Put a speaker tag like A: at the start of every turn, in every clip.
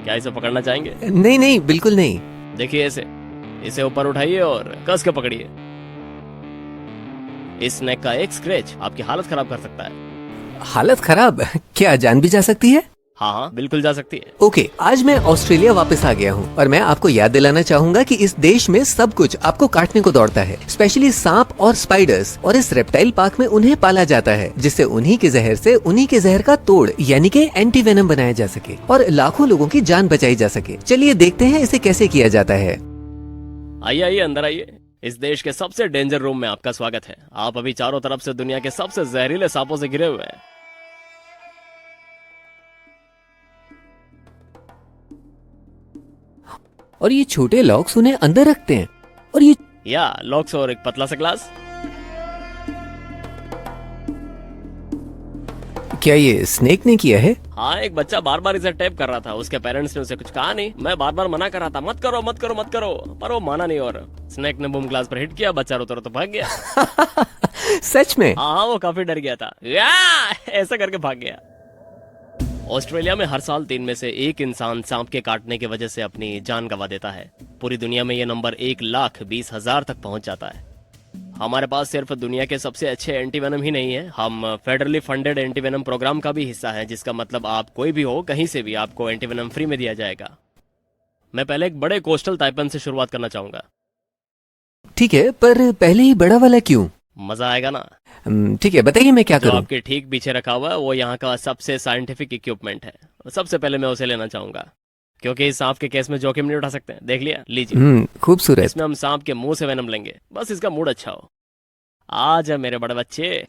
A: क्या इसे पकड़ना चाहेंगे?
B: नहीं नहीं, बिल्कुल नहीं।
A: देखिए इसे इसे ऊपर उठाइए और कस के पकड़िए। इस स्नेक का एक स्क्रैच आपकी हालत खराब कर सकता है।
B: हालत खराब? क्या जान भी जा सकती है?
A: हाँ हाँ, बिल्कुल जा सकती है।
B: ओके, आज मैं ऑस्ट्रेलिया वापस आ गया हूँ और मैं आपको याद दिलाना चाहूंगा कि इस देश में सब कुछ आपको काटने को दौड़ता है, स्पेशली सांप और स्पाइडर्स। और इस रेप्टाइल पार्क में उन्हें पाला जाता है जिससे उन्हीं के जहर से उन्हीं के जहर का तोड़ यानी कि एंटी वेनम बनाया जा सके और लाखों लोगों की जान बचाई जा सके। चलिए देखते हैं इसे कैसे किया जाता है।
A: आइए आइए, अंदर आइए। इस देश के सबसे डेंजर रूम में आपका स्वागत है। आप अभी चारों तरफ से दुनिया के सबसे जहरीले सांपों से घिरे हुए हैं।
B: और ये छोटे लॉक्स उन्हें अंदर रखते हैं। और ये
A: या लॉक्स और एक पतला सा ग्लास।
B: क्या ये स्नेक ने किया है?
A: हाँ, एक बच्चा बार बार इसे टैप कर रहा था। उसके पेरेंट्स ने उसे कुछ कहा नहीं। मैं बार बार मना कर रहा था, मत करो मत करो मत करो, पर वो माना नहीं और स्नेक ने बूम ग्लास पर हिट किया। बच्चा रोता रोता भाग गया।
B: सच में?
A: हाँ, वो काफी डर गया था। या ऐसा करके भाग गया। ऑस्ट्रेलिया में हर साल 3 में से 1 इंसान सांप के काटने की वजह से अपनी जान गंवा देता है। पूरी दुनिया में ये नंबर 1,20,000 तक पहुंच जाता है। हमारे पास सिर्फ दुनिया के सबसे अच्छे एंटीवेनम ही नहीं है, हम फेडरली फंडेड एंटीवेनम प्रोग्राम का भी हिस्सा है, जिसका मतलब आप कोई भी हो, कहीं से भी आपको एंटीवेनम फ्री में दिया जाएगा। मैं पहले एक बड़े कोस्टल ताइपन से शुरुआत करना चाहूंगा।
B: ठीक है, पर पहले ही बड़ा वाला क्यों?
A: मजा आएगा ना?
B: ठीक है, बताइए मैं क्या
A: जो
B: करूं?
A: आपके ठीक पीछे रखा हुआ है वो यहाँ का सबसे साइंटिफिक इक्विपमेंट है। सबसे पहले मैं उसे लेना चाहूंगा, क्योंकि इस सांप के केस में जोखिम नहीं उठा सकते। देख लिया, लीजिए।
B: खूबसूरत।
A: इसमें हम सांप के मुंह से वेनम लेंगे, बस इसका मूड अच्छा हो। आज है मेरे बड़े बच्चे,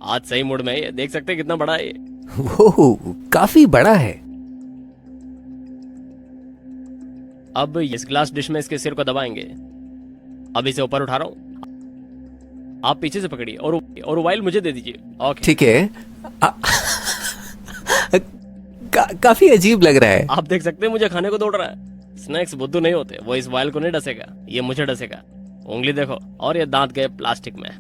A: आज सही मूड में है ये। देख सकते हैं कितना बड़ा है ये।
B: वो काफी बड़ा है।
A: अब इस ग्लास डिश में इसके सिर को दबाएंगे। अब इसे ऊपर उठा रहा हूँ, आप पीछे से पकड़िए और वाइल मुझे दे दीजिए। ओके,
B: ठीक है। काफी अजीब लग रहा है।
A: आप देख सकते हैं मुझे खाने को दौड़ रहा है। स्नैक्स बुद्धू नहीं होते, वो इस वाइल को नहीं डसेगा, ये मुझे डसेगा। उंगली देखो, और ये दांत गए प्लास्टिक में।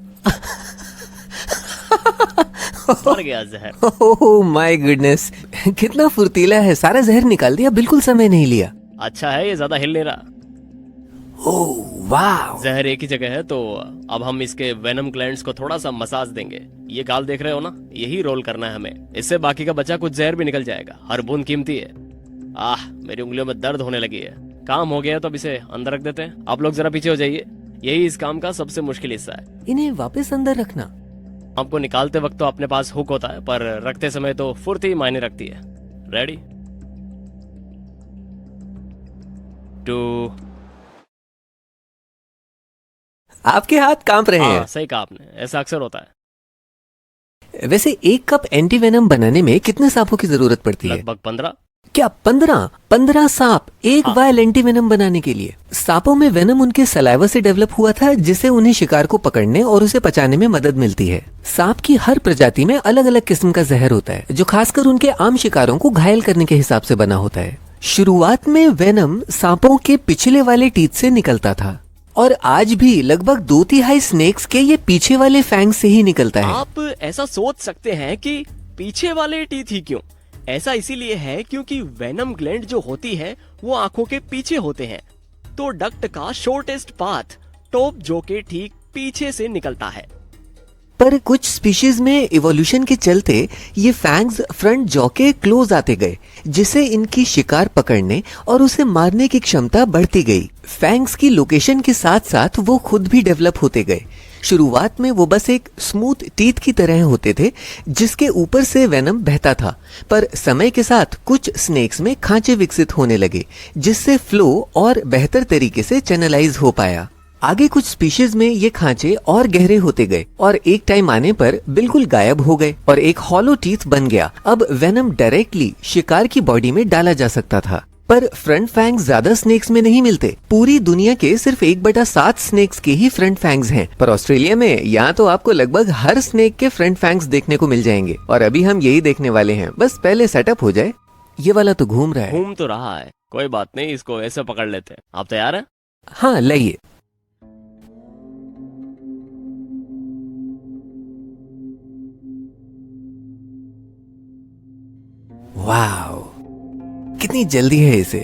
A: मर गया जहर।
B: ओह माय गुडनेस, कितना फुर्तीला है, सारा जहर निकाल दिया, बिल्कुल समय नहीं लिया।
A: अच्छा है ये ज्यादा हिल नहीं रहा।
B: ओह वाह।
A: जहर एक ही जगह है, तो अब हम इसके वेनम ग्लैंड्स को थोड़ा सा मसाज देंगे। ये गाल देख रहे हो ना, यही रोल करना है हमें। इससे बाकी का बचा कुछ जहर भी निकल जाएगा। हर बूंद कीमती है। मेरी उंगलियों में दर्द होने लगी है। काम हो गया तो अब इसे अंदर रख देते हैं। आप लोग जरा पीछे हो जाइए, यही इस काम का सबसे मुश्किल हिस्सा है।
B: इन्हें वापस अंदर रखना।
A: आपको निकालते वक्त तो अपने पास हुक होता है, पर रखते समय तो फुर्ती मायने रखती है। रेडी? 2।
B: आपके हाथ कांप रहे हैं।
A: सही कहा आपने, ऐसा अक्सर होता है।
B: वैसे 1 कप एंटीवेनम बनाने में कितने सांपों की जरूरत पड़ती है?
A: लगभग 15।
B: क्या 15 सांप एक वायल एंटीवेनम बनाने के लिए? सांपों में वेनम उनके सलाइवा से डेवलप हुआ था, जिससे उन्हें शिकार को पकड़ने और उसे पचाने में मदद मिलती है। सांप की हर प्रजाति में अलग अलग किस्म का जहर होता है, जो खासकर उनके आम शिकारों को घायल करने के हिसाब से बना होता है। शुरुआत में वेनम सांपों के पिछले वाले टीथ से निकलता था, और आज भी लगभग 2/3 स्नेक्स के ये पीछे वाले फैंग से ही निकलता है।
A: आप ऐसा सोच सकते हैं कि पीछे वाले टीथ ही क्यों? ऐसा इसीलिए है क्योंकि वेनम ग्लैंड जो होती है वो आंखों के पीछे होते हैं, तो डक्ट का शॉर्टेस्ट पाथ टॉप जो के ठीक पीछे से निकलता है।
B: पर कुछ स्पीशीज में इवोल्यूशन के चलते ये फैंग्स फ्रंट जॉ के क्लोज आते गए, जिससे इनकी शिकार पकड़ने और उसे मारने की क्षमता बढ़ती गई। फैंग्स की लोकेशन के साथ साथ वो खुद भी डेवलप होते गए। शुरुआत में वो बस एक स्मूथ टीथ की तरह होते थे, जिसके ऊपर से वेनम बहता था, पर समय के साथ कुछ स्नेक्स में खांचे विकसित होने लगे, जिससे फ्लो और बेहतर तरीके से चैनलाइज हो पाया। आगे कुछ स्पीशीज में ये खांचे और गहरे होते गए और एक टाइम आने पर बिल्कुल गायब हो गए और एक हॉलो टीथ बन गया। अब वेनम डायरेक्टली शिकार की बॉडी में डाला जा सकता था। पर फ्रंट फैंग्स ज्यादा स्नेक्स में नहीं मिलते। पूरी दुनिया के सिर्फ 1/7 स्नेक्स के ही फ्रंट फैंग्स हैं, पर ऑस्ट्रेलिया में यहाँ तो आपको लगभग हर स्नेक के फ्रंट फैंग्स देखने को मिल जाएंगे। और अभी हम यही देखने वाले हैं, बस पहले सेटअप हो जाए। ये वाला तो घूम रहा है।
A: घूम तो रहा है, कोई बात नहीं, इसको ऐसे पकड़ लेते हैं। आप तैयार हैं?
B: हाँ लाइए। वाओ, कितनी जल्दी है इसे।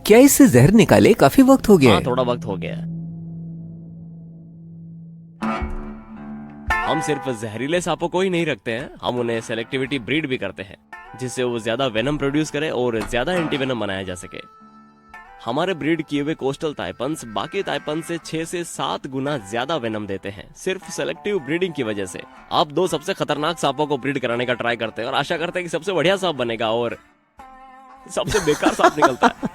B: क्या इससे जहर निकाले काफी वक्त हो गया
A: हाँ,
B: है।
A: थोड़ा वक्त हो गया है। हम सिर्फ जहरीले सांपों को ही नहीं रखते हैं, हम उन्हें सेलेक्टिविटी ब्रीड भी करते हैं, जिससे वो ज्यादा वेनम प्रोड्यूस करे और ज्यादा एंटीवेनम बनाया जा सके। हमारे ब्रीड किए हुए कोस्टल ताइपन्स बाकी ताइपन से 6 से 7 गुना ज्यादा वेनम देते हैं, सिर्फ सेलेक्टिव ब्रीडिंग की वजह से। आप 2 सबसे खतरनाक सांपों को ब्रीड कराने का ट्राई करते हैं और आशा करते हैं कि सबसे बढ़िया सांप बनेगा, और सबसे बेकार सांप निकलता है।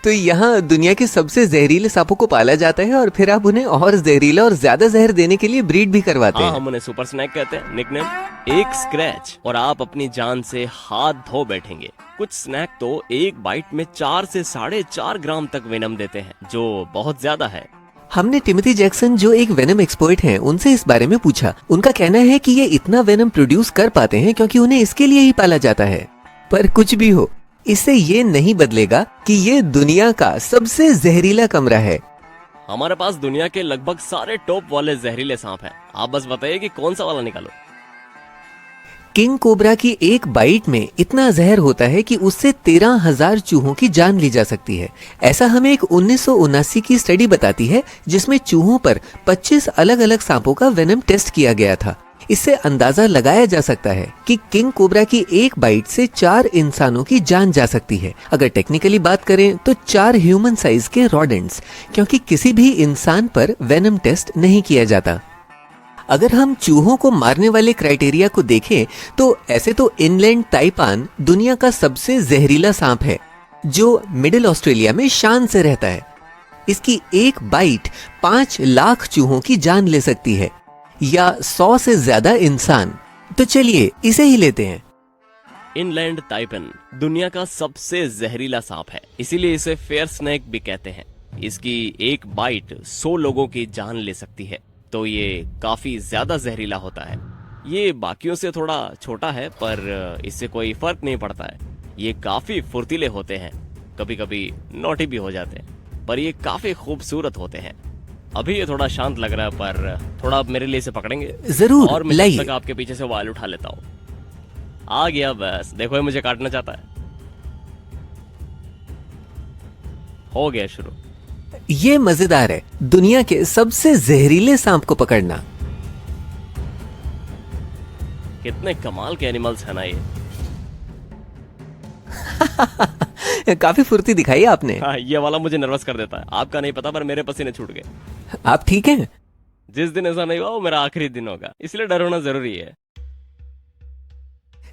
B: तो यहाँ दुनिया के सबसे जहरीले सांपों को पाला जाता है और फिर आप उन्हें और जहरीला और ज्यादा जहर देने के लिए ब्रीड भी करवाते
A: हाँ,
B: हैं।
A: हम उन्हें सुपर स्नैक कहते हैं। निकनेम एक स्क्रैच और आप अपनी जान से हाथ धो बैठेंगे। कुछ स्नैक तो एक बाइट में 4 से 4.5 ग्राम तक वेनम देते हैं, जो बहुत ज्यादा है।
B: हमने टिमोथी जैक्सन जो एक वेनम एक्सपर्ट हैं उनसे इस बारे में पूछा। उनका कहना है कि ये इतना वेनम प्रोड्यूस कर पाते हैं क्योंकि उन्हें इसके लिए ही पाला जाता है। पर कुछ भी हो, इससे ये नहीं बदलेगा कि ये दुनिया का सबसे जहरीला कमरा है।
A: हमारे पास दुनिया के लगभग सारे टॉप वाले जहरीले सांप हैं। आप बस बताइए कि कौन सा वाला निकालो।
B: किंग कोबरा की एक बाइट में इतना जहर होता है कि उससे 13,000 चूहों की जान ली जा सकती है। ऐसा हमें एक 1979 की स्टडी बताती है, जिसमें चूहों पर 25 अलग अलग सांपों का वेनम टेस्ट किया गया था। इससे अंदाजा लगाया जा सकता है कि किंग कोबरा की एक बाइट से 4 इंसानों की जान जा सकती है। अगर टेक्निकली बात करें तो 4 ह्यूमन साइज के रॉडेंट्स, क्योंकि किसी भी इंसान पर वेनम टेस्ट नहीं किया जाता। अगर हम चूहों को मारने वाले क्राइटेरिया को देखें तो ऐसे तो इनलैंड ताइपान दुनिया का सबसे जहरीला सांप है, जो मिडिल ऑस्ट्रेलिया में शान से रहता है। इसकी एक बाइट 5 लाख चूहों की जान ले सकती है, या 100 से ज्यादा इंसान। तो चलिए इसे ही लेते हैं।
A: इनलैंड ताइपन दुनिया का सबसे जहरीला सांप है, इसीलिए इसे फेयर स्नेक भी कहते हैं। इसकी एक बाइट 100 लोगों की जान ले सकती है, तो ये काफी ज्यादा जहरीला होता है। ये बाकियों से थोड़ा छोटा है, पर इससे कोई फर्क नहीं पड़ता है। ये काफी फुर्तीले होते हैं, कभी कभी नोटी भी हो जाते हैं, पर ये काफी खूबसूरत होते हैं। अभी ये थोड़ा शांत लग रहा है, पर थोड़ा आप मेरे लिए इसे पकड़ेंगे
B: जरूर,
A: और मैं
B: लाइए।
A: तब तक आपके पीछे से वाल उठा लेता हूँ। आ गया, बस देखो ये मुझे काटना चाहता है। हो गया शुरू।
B: ये मजेदार है, दुनिया के सबसे जहरीले सांप को पकड़ना।
A: कितने कमाल के एनिमल्स है ना ये।
B: काफी फुर्ती दिखाई आपने।
A: हाँ, ये वाला मुझे नर्वस कर देता है। आपका नहीं पता, पर मेरे पसीने छूट गए।
B: आप ठीक हैं?
A: जिस दिन ऐसा नहीं हुआ वो मेरा आखिरी दिन होगा, इसलिए डर होना जरूरी है।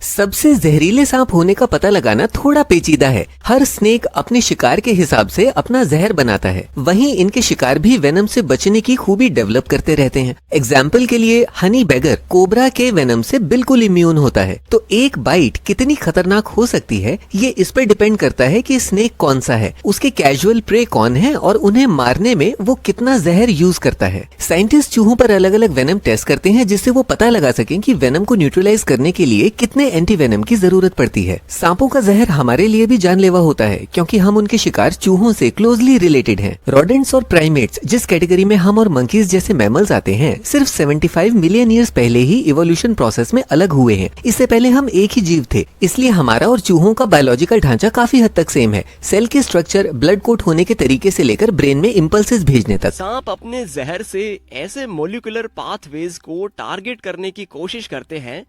B: सबसे जहरीले सांप होने का पता लगाना थोड़ा पेचीदा है। हर स्नेक अपने शिकार के हिसाब से अपना जहर बनाता है, वहीं इनके शिकार भी वेनम से बचने की खूबी डेवलप करते रहते हैं। एग्जाम्पल के लिए हनी बैगर कोबरा के वेनम से बिल्कुल इम्यून होता है। तो एक बाइट कितनी खतरनाक हो सकती है, ये इस पर डिपेंड करता है कि स्नेक कौन सा है, उसके कैजुअल प्रे कौन है और उन्हें मारने में वो कितना जहर यूज करता है। साइंटिस्ट चूहों पर अलग अलग वेनम टेस्ट करते हैं, जिससे वो पता लगा सकें कि वेनम को न्यूट्रलाइज करने के लिए कितने एंटी वेनम की जरूरत पड़ती है। सांपों का जहर हमारे लिए भी जानलेवा होता है, क्योंकि हम उनके शिकार चूहों से क्लोजली रिलेटेड हैं। रोडेंट्स और प्राइमेट्स, जिस कैटेगरी में हम और मंकीज जैसे मैमल्स आते हैं, सिर्फ 75 मिलियन ईयर्स पहले ही इवोल्यूशन प्रोसेस में अलग हुए हैं। इससे पहले हम एक ही जीव थे, इसलिए हमारा और चूहों का बायोलॉजिकल ढांचा काफी हद तक सेम है। सेल के स्ट्रक्चर, ब्लड कोट होने के तरीके से लेकर ब्रेन में इम्पल्सेस भेजने तक।
A: सांप अपने जहर से ऐसे मोलिकुलर पाथवेज को टारगेट करने की कोशिश करते हैं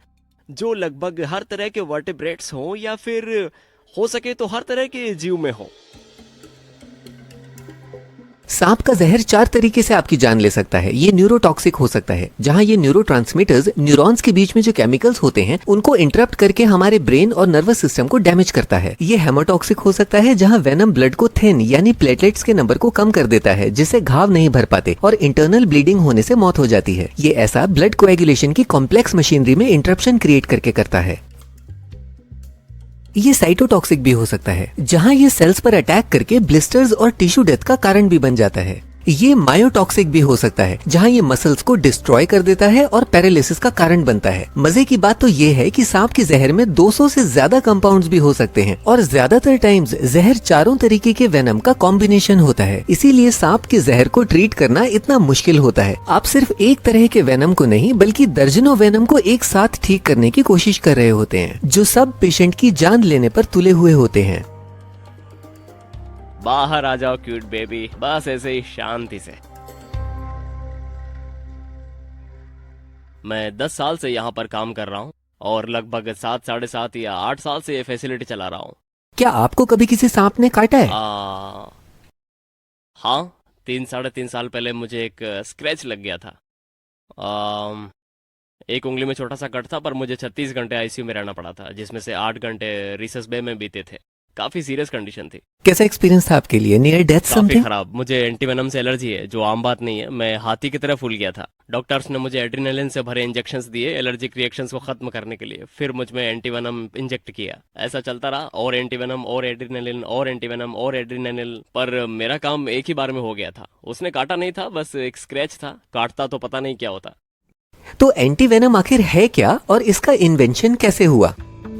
A: जो लगभग हर तरह के वर्टिब्रेट्स हों, या फिर हो सके तो हर तरह के जीव में हो।
B: सांप का जहर 4 तरीके से आपकी जान ले सकता है। ये न्यूरोटॉक्सिक हो सकता है, जहां ये न्यूरोट्रांसमीटर्स न्यूरॉन्स के बीच में जो केमिकल्स होते हैं उनको इंटरप्ट करके हमारे ब्रेन और नर्वस सिस्टम को डैमेज करता है। ये हेमाटॉक्सिक हो सकता है, जहां वेनम ब्लड को थिन यानी प्लेटलेट्स के नंबर को कम कर देता है, जिससे घाव नहीं भर पाते और इंटरनल ब्लीडिंग होने से मौत हो जाती है। ये ऐसा ब्लड कोएगुलेशन की कॉम्प्लेक्स मशीनरी में इंटरप्शन क्रिएट करके करता है। ये साइटोटॉक्सिक भी हो सकता है, जहां ये सेल्स पर अटैक करके ब्लिस्टर्स और टिश्यू डेथ का कारण भी बन जाता है। ये मायोटॉक्सिक भी हो सकता है, जहाँ ये मसल्स को डिस्ट्रॉय कर देता है और पैरालिसिस का कारण बनता है। मजे की बात तो ये है कि सांप के जहर में 200 से ज्यादा कंपाउंड्स भी हो सकते हैं और ज्यादातर टाइम्स जहर चारों तरीके के वेनम का कॉम्बिनेशन होता है। इसीलिए सांप के जहर को ट्रीट करना इतना मुश्किल होता है। आप सिर्फ एक तरह के वेनम को नहीं बल्कि दर्जनों वेनम को एक साथ ठीक करने की कोशिश कर रहे होते हैं, जो सब पेशेंट की जान लेने पर तुले हुए होते हैं।
A: बाहर आ जाओ क्यूट बेबी, बस ऐसे ही शांति से। मैं 10 साल से यहाँ पर काम कर रहा हूँ और लगभग 7, 7.5 या 8 साल से ये फैसिलिटी चला रहा हूँ।
B: क्या आपको कभी किसी सांप ने काटा है?
A: हाँ, 3, 3.5 साल पहले मुझे एक स्क्रैच लग गया था। एक उंगली में छोटा सा कट था, पर मुझे 36 घंटे आईसीयू में रहना पड़ा था, जिसमें से 8 घंटे रिसर्च बे में बीते थे। काफी सीरियस कंडीशन थी।
B: कैसा एक्सपीरियंस था आपके लिए? नियर डेथ
A: काफी
B: समथिंग?
A: खराब। मुझे एंटीवेनम से एलर्जी है, जो आम बात नहीं है। मैं हाथी की तरह फूल गया था। डॉक्टर्स ने मुझे एड्रेनालिन से भरे इंजेक्शंस दिए एलर्जिक रिएक्शंस को खत्म करने के लिए। फिर मुझ में एंटीवेनम इंजेक्ट किया। ऐसा चलता रहा, और एंटीवेनम और एड्रेनालिन और एंटीवेनम और एड्रेनालिन। पर मेरा काम एक ही बार में हो गया था। उसने काटा नहीं था, बस एक स्क्रैच था। काटता तो पता नहीं क्या होता।
B: तो एंटीवेनम आखिर है क्या और इसका इन्वेंशन कैसे हुआ?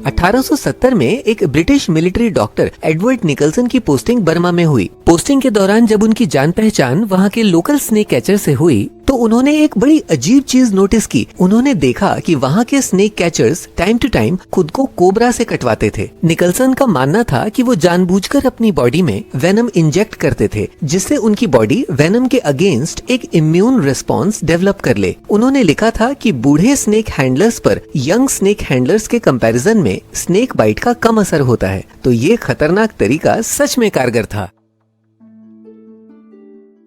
B: 1870 में एक British military doctor Edward Nicholson की पोस्टिंग बर्मा में हुई। पोस्टिंग के दौरान जब उनकी जान पहचान वहाँ के लोकल स्नेक कैचर से हुई तो उन्होंने एक बड़ी अजीब चीज नोटिस की। उन्होंने देखा कि वहाँ के snake catchers time to time खुद को कोबरा से कटवाते थे। निकलसन का मानना था कि वो जानबूझकर अपनी बॉडी में वेनम इंजेक्ट करते थे, जिससे उनकी बॉडी वेनम के अगेंस्ट एक इम्यून रिस्पॉन्स डेवलप कर ले। उन्होंने लिखा था कि बूढ़े स्नेक हैंडलर्स पर यंग स्नेक हैंडलर्स के कंपैरिजन में स्नेक बाइट का कम असर होता है। तो ये खतरनाक तरीका सच में कारगर था।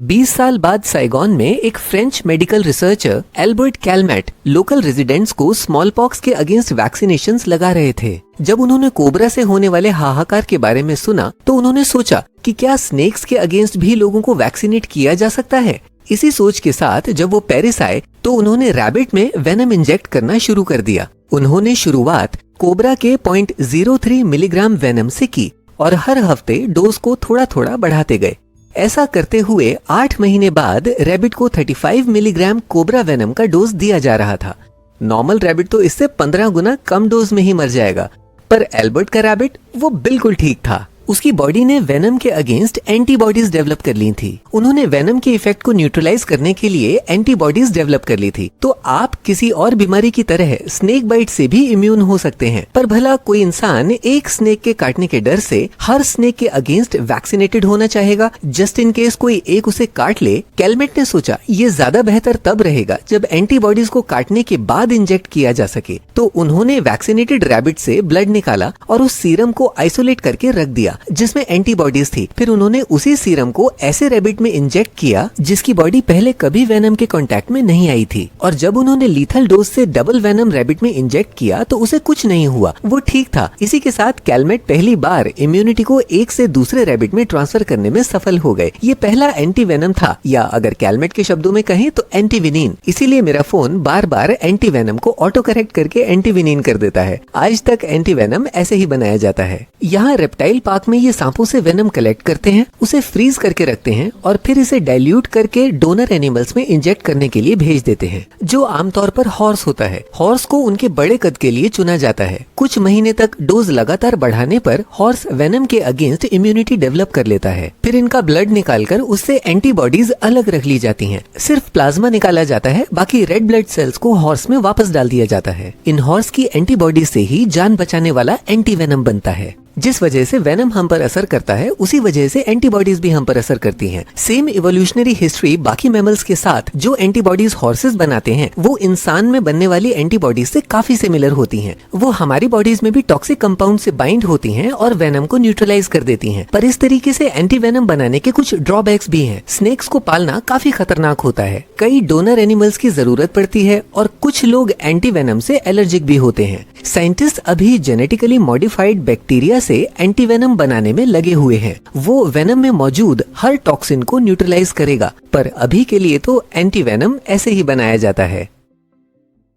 B: 20 साल बाद साइगॉन में एक French medical researcher Albert Calmette local residents को स्मॉल पॉक्स के अगेंस्ट वैक्सीनेशंस लगा रहे थे। जब उन्होंने कोबरा से होने वाले हाहाकार के बारे में सुना तो उन्होंने सोचा कि क्या स्नेक्स के अगेंस्ट भी लोगों को वैक्सीनेट किया जा सकता है। इसी सोच के साथ जब वो पेरिस आए तो उन्होंने रैबिट में वेनम इंजेक्ट करना शुरू कर दिया। उन्होंने शुरुआत कोबरा के 0.03 मिलीग्राम वेनम से की और हर हफ्ते डोज को थोड़ा थोड़ा बढ़ाते गए। ऐसा करते हुए 8 महीने बाद रैबिट को 35 मिलीग्राम कोबरा वेनम का डोज दिया जा रहा था। नॉर्मल रैबिट तो इससे 15 गुना कम डोज में ही मर जाएगा, पर एल्बर्ट का रैबिट वो बिल्कुल ठीक था। उसकी बॉडी ने वेनम के अगेंस्ट एंटीबॉडीज डेवलप कर ली थी। उन्होंने वेनम के इफेक्ट को न्यूट्रलाइज करने के लिए एंटीबॉडीज डेवलप कर ली थी। तो आप किसी और बीमारी की तरह स्नेक बाइट से भी इम्यून हो सकते हैं। पर भला कोई इंसान एक स्नेक के काटने के डर से हर स्नेक के अगेंस्ट वैक्सीनेटेड होना चाहेगा जस्ट इन केस कोई एक उसे काट ले? कैलमेट ने सोचा ये ज्यादा बेहतर तब रहेगा जब एंटीबॉडीज को काटने के बाद इंजेक्ट किया जा सके। तो उन्होंने वैक्सीनेटेड रैबिट से ब्लड निकाला और उस सीरम को आइसोलेट करके रख दिया जिसमें एंटीबॉडीज थी। फिर उन्होंने उसी सीरम को ऐसे रैबिट में इंजेक्ट किया जिसकी बॉडी पहले कभी वेनम के कांटेक्ट में नहीं आई थी। और जब उन्होंने लीथल डोज से डबल वेनम रैबिट में इंजेक्ट किया तो उसे कुछ नहीं हुआ, वो ठीक था। इसी के साथ कैलमेट पहली बार इम्यूनिटी को एक से दूसरे रैबिट में ट्रांसफर करने में सफल हो गए। ये पहला एंटी वेनम था, या अगर कैलमेट के शब्दों में कहें तो एंटीविनिन। इसीलिए मेरा फोन बार बार एंटी वेनम को ऑटो करेक्ट करके एंटीविनिन कर देता है। आज तक एंटी वेनम ऐसे ही बनाया जाता है। यहाँ रेप्टाइल पार्क में ये सांपों से वेनम कलेक्ट करते हैं, उसे फ्रीज करके रखते हैं और फिर इसे डाइल्यूट करके डोनर एनिमल्स में इंजेक्ट करने के लिए भेज देते हैं, जो आमतौर पर हॉर्स होता है। हॉर्स को उनके बड़े कद के लिए चुना जाता है। कुछ महीने तक डोज लगातार बढ़ाने पर हॉर्स वेनम के अगेंस्ट इम्यूनिटी डेवलप कर लेता है। फिर इनका ब्लड निकालकर उससे एंटीबॉडीज अलग रख ली जाती हैं। सिर्फ प्लाज्मा निकाला जाता है, बाकी रेड ब्लड सेल्स को हॉर्स में वापस डाल दिया जाता है। इन हॉर्स की एंटीबॉडीज से ही जान बचाने वाला एंटी वेनम बनता है। जिस वजह से वेनम हम पर असर करता है उसी वजह से एंटीबॉडीज भी हम पर असर करती हैं। सेम इवोल्यूशनरी हिस्ट्री बाकी मैमल्स के साथ जो एंटीबॉडीज हॉर्सेस बनाते हैं वो इंसान में बनने वाली एंटीबॉडीज से काफी सिमिलर होती हैं। वो हमारी बॉडीज में भी टॉक्सिक कंपाउंड से बाइंड होती हैं और वेनम को न्यूट्रलाइज कर देती हैं। पर इस तरीके से एंटी वेनम बनाने के कुछ ड्रॉबैक्स भी हैं। स्नेक्स को पालना काफी खतरनाक होता है, कई डोनर एनिमल्स की जरूरत पड़ती है और कुछ लोग एंटी वेनम से एलर्जिक भी होते हैं। साइंटिस्ट अभी जेनेटिकली मॉडिफाइड बैक्टीरिया से एंटीवेनम बनाने में लगे हुए हैं। वो वेनम में मौजूद हर टॉक्सिन को न्यूट्रलाइज करेगा, पर अभी के लिए तो एंटीवेनम ऐसे ही बनाया जाता है।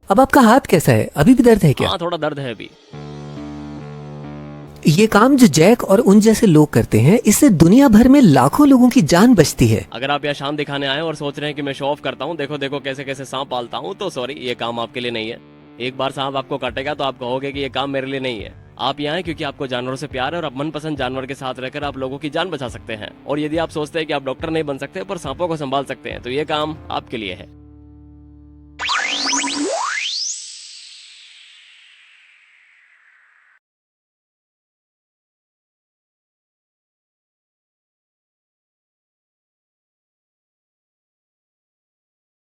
B: अब आपका हाथ कैसा है? अभी भी दर्द है क्या?
A: हाँ, थोड़ा दर्द है अभी।
B: ये काम जो जैक और उन जैसे लोग करते हैं, इससे दुनिया भर में लाखों लोगों की जान बचती है।
A: अगर आप यहाँ शान दिखाने आए और सोच रहे हैं कि मैं शो ऑफ करता हूँ, देखो देखो कैसे कैसे सांप पालता हूँ, तो सॉरी, ये काम आपके लिए नहीं है। एक बार सांप आपको काटेगा तो आप कहोगे कि ये काम मेरे लिए नहीं है। आप यहाँ आए क्योंकि आपको जानवरों से प्यार है और आप मनपसंद जानवर के साथ रहकर आप लोगों की जान बचा सकते हैं। और यदि आप सोचते हैं कि आप डॉक्टर नहीं बन सकते पर सांपों को संभाल सकते हैं, तो ये काम आपके लिए है।